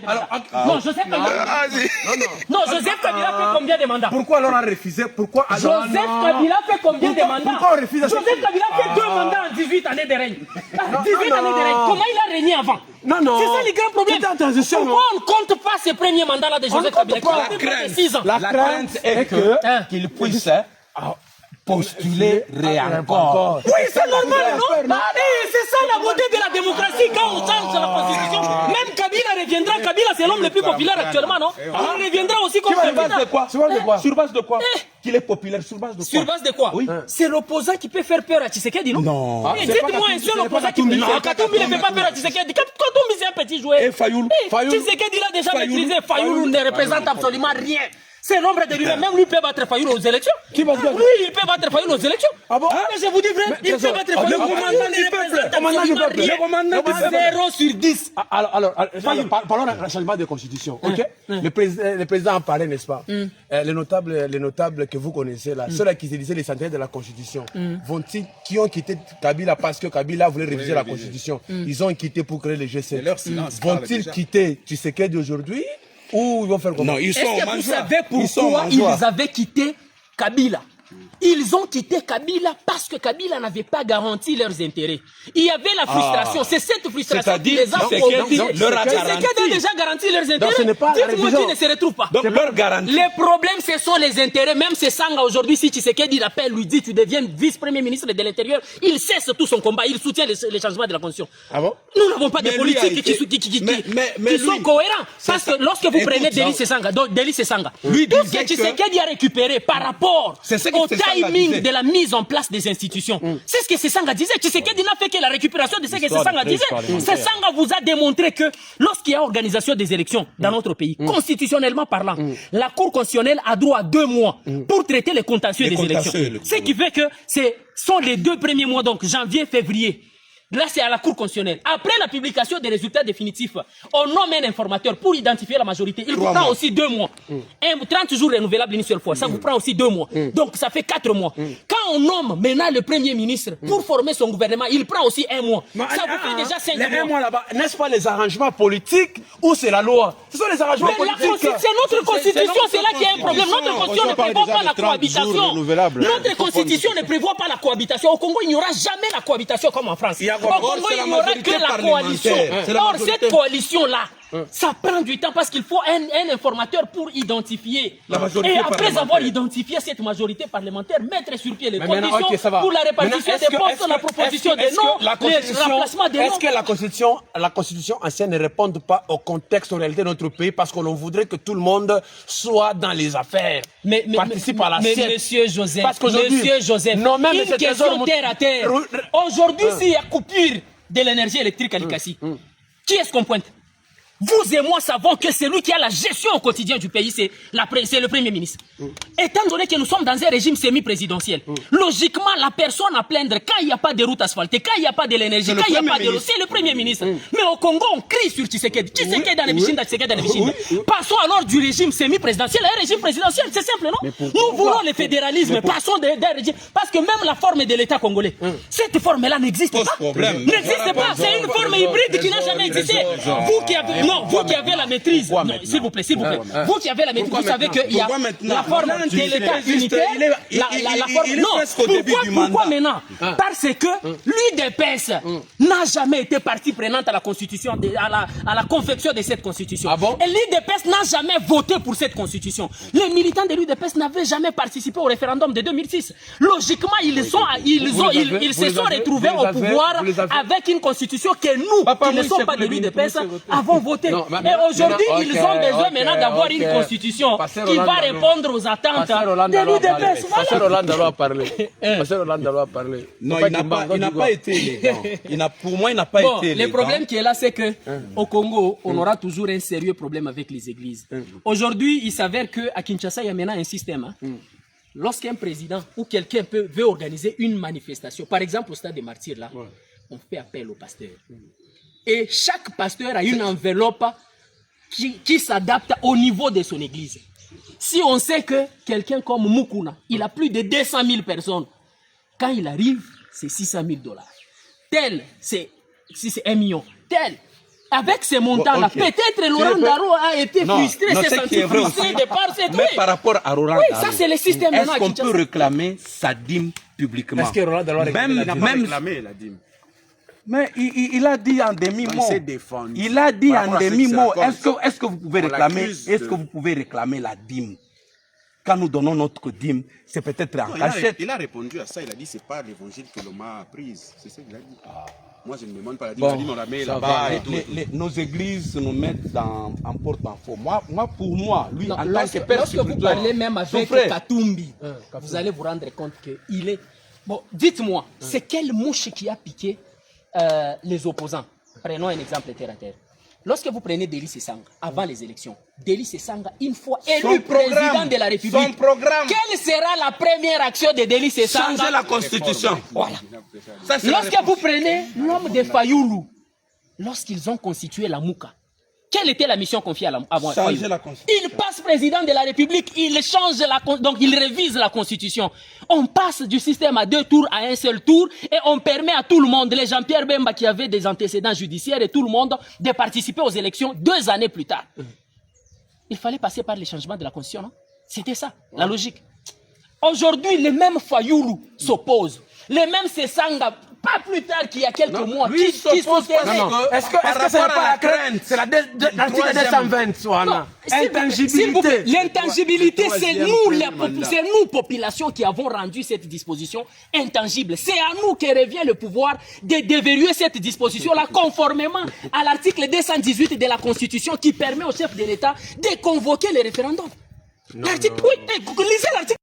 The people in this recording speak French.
Alors, non, Joseph Kabila. Non, Joseph Kabila fait combien de mandats? Pourquoi alors on a refusé? Pourquoi Joseph Kabila fait combien de mandats? Pourquoi on refuse? Joseph Kabila fait 2 mandats en 18 années de règne. 18 années de règne. Comment il a régné avant? Non, non. C'est ça le grand problème. Pourquoi on ne compte pas ces premiers mandats-là de Joseph Kabila? La crainte est qu'il puisse postuler réencore. Oui, c'est normal, non? C'est ça la beauté de la démocratie quand on change la constitution. Même Kabila reviendra. Kabila, c'est l'homme le plus populaire actuellement, non? Il reviendra aussi comme Sur base président. de quoi? Sur base de quoi? Qu'il est populaire, sur base de quoi? Sur base de quoi? Oui. C'est l'opposant qui peut faire peur à Tshisekedi, non? Non. Dites-moi un seul opposant qui peut faire peur. Non, Katumbi ne fait pas peur à Tshisekedi. Katumbi, c'est un petit joueur. Et Fayoul? Tshisekedi l'a déjà maîtrisé. Fayoul ne représente absolument rien. C'est l'ombre de lui-même. Même lui peut battre Fayoul aux élections. Qui va battre? Oui, il peut battre Fayoul aux élections. Ah bon? Mais je vous dis vrai, il peut battre Fayoul. Le commandant du peuple. Le commandant du peuple. 0 sur 10. Alors, parlons d'un changement de constitution, ok? Le président en parlait, n'est-ce pas? Les notables que vous connaissez là, ceux-là qui se disaient les centenaires de la constitution, qui ont quitté Kabila parce que Kabila voulait réviser la constitution, ils ont quitté pour créer le G7. Vont-ils quitter Tshisekedi aujourd'hui? Ou ils vont faire comment? Non, ils sont Est-ce que vous savez pourquoi ils avaient quitté Kabila? Ils ont quitté Kabila parce que Kabila n'avait pas garanti leurs intérêts. Il y avait la frustration. C'est cette frustration qui les a conduits. Tshisekedi a déjà garanti leurs intérêts. Dites-moi qui ne se retrouve pas. Donc leur garantie. Les problèmes, ce sont les intérêts. Même c'est Sanga aujourd'hui, si Tshisekedi l'appelle, lui dit tu deviens vice-premier ministre de l'Intérieur, il cesse tout son combat. Il soutient les changements de la Constitution. Ah bon? Nous n'avons pas de politiques qui sont cohérents. Parce que lorsque vous prenez Délice Sanga, tout ce que Tshisekedi a récupéré par rapport au timing de la mise en place des institutions. C'est ce que Sanga disait. Tshisekedi n'a fait que la récupération de ce que Sanga disait. Sanga vous a démontré que lorsqu'il y a organisation des élections dans notre pays, constitutionnellement parlant, la Cour constitutionnelle a droit à 2 mois pour traiter les contentieux des élections. Ce qui fait que ce sont les 2 premiers mois, donc janvier, février. Là, c'est à la Cour constitutionnelle. Après la publication des résultats définitifs, on nomme un informateur pour identifier la majorité. Il vous prend aussi 2 mois. 30 jours renouvelables une seule fois. Ça vous prend aussi 2 mois. Donc, ça fait 4 mois. Quand on nomme maintenant le Premier ministre pour former son gouvernement, il prend aussi 1 mois. Ça vous fait déjà 5 mois. Les 1 mois là-bas, n'est-ce pas les arrangements politiques ou c'est la loi? Ce sont les arrangements politiques. C'est notre constitution, c'est là qu'il y a un problème. Notre constitution ne prévoit pas la cohabitation. Notre constitution ne prévoit pas la cohabitation. Au Congo, il n'y aura jamais la cohabitation comme en France. Au Congo, il n'y aura que la coalition. Or, cette coalition-là, ça prend du temps parce qu'il faut un informateur pour identifier. Et après avoir identifié cette majorité parlementaire, mettre sur pied les conditions pour la répartition des postes, la proposition des noms, le remplacement des noms. Est-ce que la constitution ancienne ne répond pas au contexte, en réalité, de notre pays parce qu'on voudrait que tout le monde soit dans les affaires, participe à la scène? Monsieur Joseph, une question terre à terre. Aujourd'hui, s'il y a coupure de l'énergie électrique à Likasi, qui est-ce qu'on pointe? Vous et moi savons que celui qui a la gestion au quotidien du pays, c'est le Premier ministre. Étant donné que nous sommes dans un régime semi-présidentiel, logiquement, la personne à plaindre quand il n'y a pas de route asphaltée, quand il n'y a pas de l'énergie, quand il n'y a pas de l'eau, c'est le Premier ministre. Mais au Congo, on crie sur Tshisekedi. Tshisekedi dans les Bishinda, Tshisekedi dans les Bishinda. Passons alors du régime semi-présidentiel à un régime présidentiel. C'est simple, non? Nous voulons le fédéralisme. Passons d'un régime. Parce que même la forme de l'État congolais, cette forme-là n'existe pas. N'existe pas. C'est une forme hybride qui n'a jamais existé. Vous qui avez la maîtrise, s'il vous plaît, vous qui avez la maîtrise, vous savez qu'il y a la forme de l'État unitaire, la forme... Non, pourquoi maintenant? Parce que l'UDPS n'a jamais été partie prenante à la constitution, à la confection de cette constitution. Et l'UDPS n'a jamais voté pour cette constitution. Les militants de l'UDPS n'avaient jamais participé au référendum de 2006. Logiquement, ils se sont retrouvés au pouvoir avec une constitution que nous, qui ne sommes pas de l'UDPS, avons votée. Et aujourd'hui, ils ont besoin maintenant d'avoir une constitution qui va répondre aux attentes de l'UDPS. Pasteur Hollande doit parler. Non, il n'a pas été élégant. Pour moi, il n'a pas été élégant. Le problème qui est là, c'est que au Congo, on aura toujours un sérieux problème avec les églises. Aujourd'hui, il s'avère qu'à Kinshasa, il y a maintenant un système. Lorsqu'un président ou quelqu'un veut organiser une manifestation, par exemple au stade des Martyrs, là, on fait appel au pasteur. Et chaque pasteur a une enveloppe qui s'adapte au niveau de son église. Si on sait que quelqu'un comme Mukuna, il a plus de 200 000 personnes, quand il arrive, c'est 600 000 $. Tel, c'est 1 million. Tel, Avec ces montants-là, peut-être Laurent Daro a été frustré, s'est senti frustré de par cette. Mais par rapport à Laurent Daro, ça c'est le système. Est-ce qu'on peut réclamer sa dîme publiquement? Est-ce que Laurent Daro a réclamé la dîme? Mais il a dit en demi-mot. Il a dit en demi-mot. Est-ce que vous pouvez réclamer la dîme? Quand nous donnons notre dîme, c'est peut-être en cachette. Il a répondu à ça. Il a dit c'est pas l'évangile que l'homme a prise. C'est ça qu'il a dit. Moi, je ne demande pas la dîme. La dîme, on la met là-bas et tout. Nos églises nous mettent en porte-à-faux. Pour moi, lui, non, en tant que père lorsque vous parlez même avec Katumbi, vous allez vous rendre compte qu'il est... Bon, dites-moi, c'est quelle mouche qui a piqué les opposants? Prenons un exemple terre à terre. Lorsque vous prenez Délice Sanga, avant les élections, Délice Sanga, une fois élu président de la République, quelle sera la première action de Délice Sanga? Changer la Constitution. Voilà. Lorsque vous prenez l'homme de Fayoulou, lorsqu'ils ont constitué la Mouka, quelle était la mission confiée à Fayoulou? Il passe président de la République, il change donc il révise la Constitution. On passe du système à 2 tours à un seul tour et on permet à tout le monde, les Jean-Pierre Bemba qui avaient des antécédents judiciaires et tout le monde, de participer aux élections 2 années plus tard. Il fallait passer par les changements de la Constitution, non? C'était ça, la logique. Aujourd'hui, les mêmes Fayoulou s'opposent. Les mêmes Sesanga, pas plus tard qu'il y a quelques mois, qui s'opposent. Est-ce que c'est pas la crainte? C'est l'article 220, Intangibilité. L'intangibilité, c'est nous, population, qui avons rendu cette disposition intangible. C'est à nous que revient le pouvoir de déverrouiller cette disposition-là conformément à l'article 218 de la Constitution qui permet au chef de l'État de convoquer le référendum. Oui, lisez l'article.